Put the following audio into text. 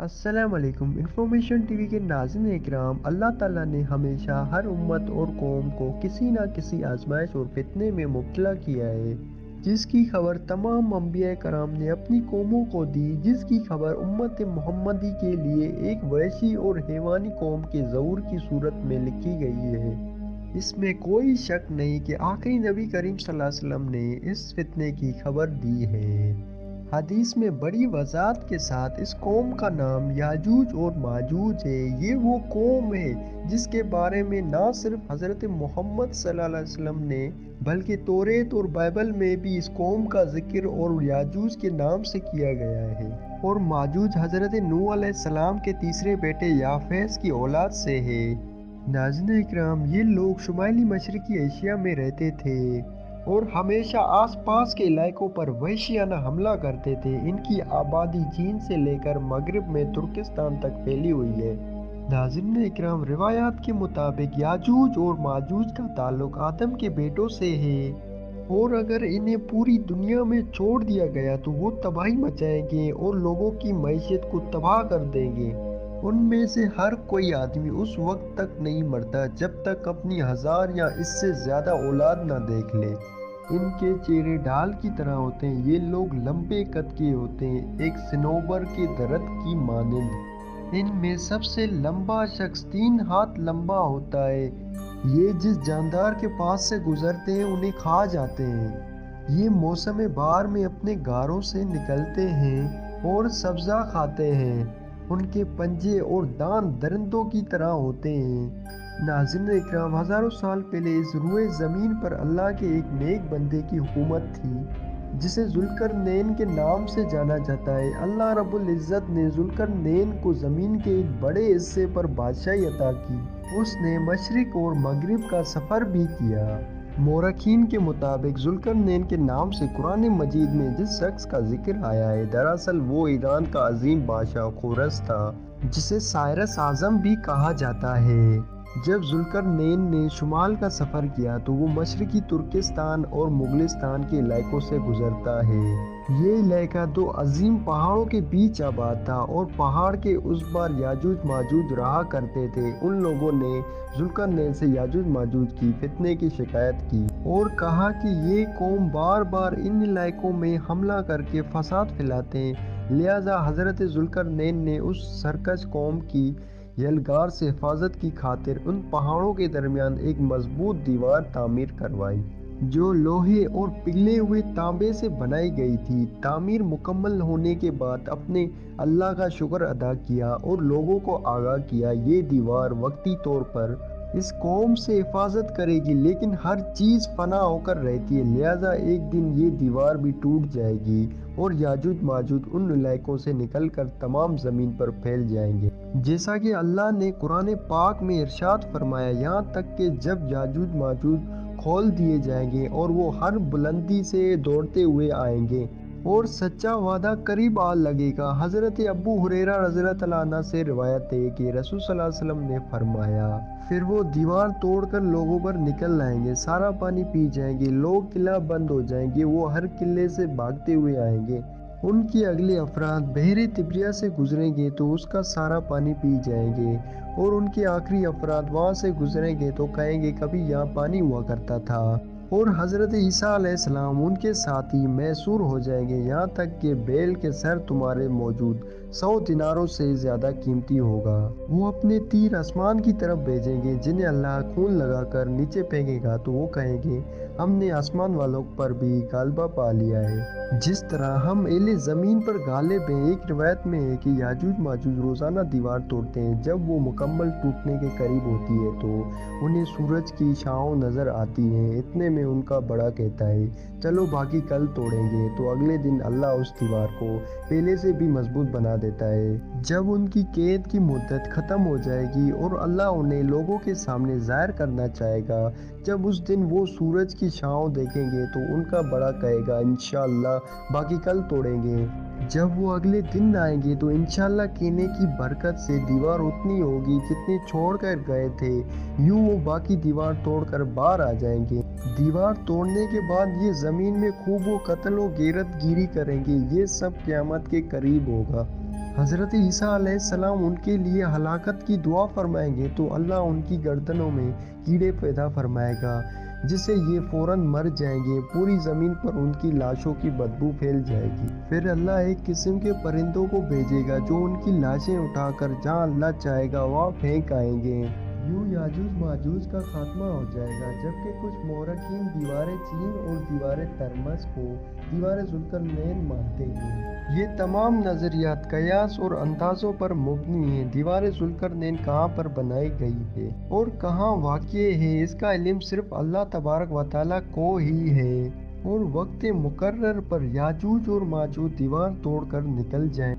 अस्सलाम वालेकुम। Information TV के नाज़रीन इकराम, अल्लाह ताला ने हमेशा हर उम्मत और कौम को किसी न किसी आजमाइश और फितने में मुब्तला किया है, जिसकी खबर तमाम अंबिया कराम ने अपनी कौमों को दी, जिसकी खबर उम्मत मोहम्मदी के लिए एक वहशी और हैवानी कौम के ज़हूर की सूरत में लिखी गई है। इसमें कोई शक नहीं कि आखिरी नबी करीम सल्लल्लाहु अलैहि वसल्लम ने इस फितने की खबर दी है। हदीस में बड़ी वज़ाहत के साथ इस कौम का नाम याजूज और माजूज है। ये वो कौम है जिसके बारे में ना सिर्फ हज़रत मोहम्मद सल्लल्लाहु अलैहि वसल्लम ने बल्कि तौरेत और बाइबल में भी इस कौम का जिक्र और याजूज के नाम से किया गया है। और माजूज हज़रत नूह अलैहिस्सलाम के तीसरे बेटे याफेस की औलाद से है। नाज़रीन इकराम, ये लोग शुमाली मशरकी एशिया में रहते थे और हमेशा आसपास के इलाकों पर वहशियाना हमला करते थे। इनकी आबादी चीन से लेकर मगरिब में तुर्किस्तान तक फैली हुई है। नाज़रीन इकराम, रिवायात के मुताबिक याजूज और माजूज का ताल्लुक आदम के बेटों से है और अगर इन्हें पूरी दुनिया में छोड़ दिया गया तो वो तबाही मचाएंगे और लोगों की मईशत को तबाह कर देंगे। उनमें से हर कोई आदमी उस वक्त तक नहीं मरता जब तक अपनी 1000 या इससे ज़्यादा औलाद ना देख ले। इनके चेहरे ढाल की तरह होते हैं। ये लोग लंबे कद के होते हैं, एक सिनोबर के दरख्त की मानिंद। इनमें सबसे लंबा शख्स 3 हाथ लंबा होता है। ये जिस जानदार के पास से गुजरते हैं उन्हें खा जाते हैं। ये मौसम बहार में अपने गारों से निकलते हैं और सब्ज़ा खाते हैं। उनके पंजे और दांत दरिंदों की तरह होते हैं। नाज़रीन इकराम, हज़ारों साल पहले इस रुए ज़मीन पर अल्लाह के एक नेक बंदे की हुकूमत थी जिसे ज़ुल्करनैन के नाम से जाना जाता है। अल्लाह रब्बुल इज़्ज़त ने ज़ुल्करनैन को ज़मीन के एक बड़े हिस्से पर बादशाही अता की। उसने मशरिक और मगरिब का सफ़र भी किया। मोरखीन के मुताबिक ज़ुल्करनैन के नाम से कुरान मजीद में जिस शख्स का जिक्र आया है, दरअसल वो ईरान का अजीम बादशाह खोरस था, जिसे साइरस आज़म भी कहा जाता है। जब ज़ुल्करनैन ने शुमाल का सफ़र किया तो वो मशरकी तुर्किस्तान और मुगलिस्तान के इलाकों से गुजरता है। ये इलाका 2 अजीम पहाड़ों के बीच आबाद था और पहाड़ के उस पार याजूज माजूज रहा करते थे। उन लोगों ने ज़ुल्करनैन से याजूज माजूज की फितने की शिकायत की और कहा कि ये कौम बार बार इन इलाकों में हमला करके फसाद फैलाते हैं। लिहाजा हज़रत ज़ुल्करनैन ने उस सरकश कौम की यलगार से हिफाजत की खातिर उन पहाड़ों के दरमियान एक मजबूत दीवार तामीर करवाई, जो लोहे और पिघले हुए तांबे से बनाई गई थी। तामीर मुकम्मल होने के बाद अपने अल्लाह का शुक्र अदा किया और लोगों को आगाह किया ये दीवार वक्ती तौर पर इस कौम से हिफाजत करेगी, लेकिन हर चीज़ फना होकर रहती है। लिहाजा एक दिन ये दीवार भी टूट जाएगी और याजूज माजूज उन इलाकों से निकलकर तमाम ज़मीन पर फैल जाएंगे, जैसा कि अल्लाह ने कुरान पाक में इरशाद फरमाया, यहाँ तक कि जब याजूज माजूज खोल दिए जाएंगे और वो हर बुलंदी से दौड़ते हुए आएंगे और सच्चा वादा करीब आ लगेगा। हज़रत अबू हुरैरा रज़ियल्लाहु अन्हु से रिवायत है कि रसूल सल्लल्लाहु अलैहि वसल्लम ने फरमाया, फिर वो दीवार तोड़कर लोगों पर निकल आएंगे, सारा पानी पी जाएंगे, लोग किला बंद हो जाएंगे, वो हर किले से भागते हुए आएंगे। उनके अगले अफराद बहरे तिब्रिया से गुजरेंगे तो उसका सारा पानी पी जाएंगे और उनके आखिरी अफराद वहाँ से गुजरेंगे तो कहेंगे कभी यहाँ पानी हुआ करता था। और हज़रत ईसा अलैहिस्सलाम उनके साथी मैसूर हो जाएंगे, यहाँ तक कि बैल के सर तुम्हारे मौजूद 100 दिनारों से ज़्यादा कीमती होगा। वो अपने तीर आसमान की तरफ भेजेंगे, जिन्हें अल्लाह खून लगाकर नीचे फेंकेगा तो वो कहेंगे हमने आसमान वालों पर भी गालबा पा लिया है, जिस तरह हम एले ज़मीन पर गालिब हैं। एक रिवायत में है कि याजूज माजूज रोज़ाना दीवार तोड़ते हैं। जब वो मुकम्मल टूटने के करीब होती है तो उन्हें सूरज की छाँव नज़र आती है। इतने में उनका बड़ा कहता है चलो बाकी कल तोड़ेंगे, तो अगले दिन अल्लाह उस दीवार को पहले से भी मजबूत बना देता है। जब उनकी कैद की मुद्दत ख़त्म हो जाएगी और अल्लाह उन्हें लोगों के सामने ज़ाहिर करना चाहेगा, जब उस दिन वो सूरज की छाँव देखेंगे तो उनका बड़ा कहेगा इंशाअल्लाह बाकी कल तोड़ेंगे। जब वो अगले दिन आएंगे तो इंशाअल्लाह कहने की बरकत से दीवार उतनी होगी जितनी छोड़ कर गए थे। यूं वो बाकी दीवार तोड़कर बाहर आ जाएंगे। दीवार तोड़ने के बाद ये ज़मीन में खूब वो कत्ल व गैरत गिरी करेंगे। ये सब क़यामत के करीब होगा। حضرت عیسیٰ علیہ السلام ان کے لیے ہلاکت کی دعا فرمائیں گے تو اللہ ان کی گردنوں میں کیڑے پیدا فرمائے گا، جس سے یہ فوراً مر جائیں گے۔ پوری زمین پر ان کی لاشوں کی بدبو پھیل جائے گی۔ پھر اللہ ایک قسم کے پرندوں کو بھیجے گا جو ان کی لاشیں اٹھا کر جہاں اللہ چاہے گا وہاں پھینک آئیں گے۔ یوں یاجوج ماجوج کا خاتمہ ہو جائے گا، جبکہ کچھ مورخین دیوار چین اور دیوار ترمس کو دیوار ذوالقرنین مانتے ہیں۔ یہ تمام نظریات قیاس اور اندازوں پر مبنی ہیں۔ دیوار ذوالقرنین کہاں پر بنائی گئی ہے اور کہاں واقع ہے، اس کا علم صرف اللہ تبارک و تعالیٰ کو ہی ہے، اور وقت مقرر پر یاجوج اور ماجوج دیوار توڑ کر نکل جائیں